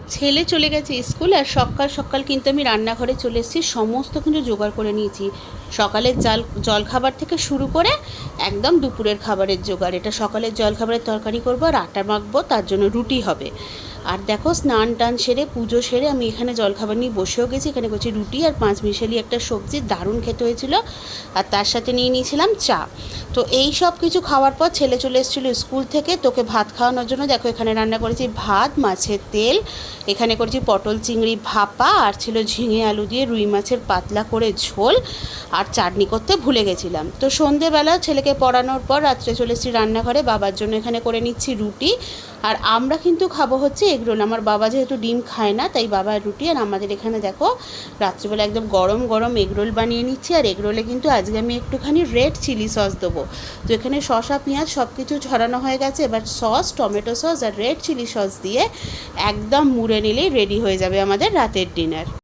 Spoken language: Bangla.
ছেলে চলে গেছে স্কুল, আর সকাল সকাল কিন্তু আমি রান্নাঘরে চলে এসেছি, সমস্ত কিছু জোগাড় করে নিয়েছি। সকালের জলখাবার থেকে শুরু করে একদম দুপুরের খাবারের জোগাড়। এটা সকালের জলখাবারের তরকারি করব, আর আটা মাখবো, তার জন্য রুটি হবে। আর দেখো, স্নান টান সেরে পুজো সেরে আমি এখানে জলখাবার নিয়ে বসেও গেছি। এখানে করছি রুটি আর 5 মিশালি একটা সবজি, দারুণ খেতে হয়েছিল। আর তার সাথে নিয়ে নিয়েছিলাম চা। তো এই সব কিছু খাওয়ার পর ছেলে চলে এসেছিলো স্কুল থেকে, তোকে ভাত খাওয়ানোর জন্য। দেখো, এখানে রান্না করেছি ভাত, মাছের তেল, এখানে করেছি পটল চিংড়ি ভাপা, আর ছিল ঝিঙে আলু দিয়ে রুই মাছের পাতলা করে ঝোল, আর চাটনি করতে ভুলে গেছিলাম। তো সন্ধেবেলা ছেলেকে পড়ানোর পর রাত্রে চলে এসেছি রান্নাঘরে। বাবার জন্য এখানে করে নিচ্ছি রুটি, আর আমরা কিন্তু খাবো হচ্ছে এগরোল। আমার বাবা যেহেতু ডিম খায় না, তাই বাবার রুটি। আর আমাদের এখানে দেখো, রাত্রিবেলা একদম গরম গরম এগরোল বানিয়ে নিচ্ছি। আর এগরোলে কিন্তু আজকে আমি একটুখানি রেড চিলি সস দেবো। তো এখানে শসা পেঁয়াজ সব কিছু ছড়ানো হয়ে গেছে। এবার সস, টমেটো সস আর রেড চিলি সস দিয়ে একদম মুড়ে নিলেই রেডি হয়ে যাবে আমাদের রাতের ডিনার।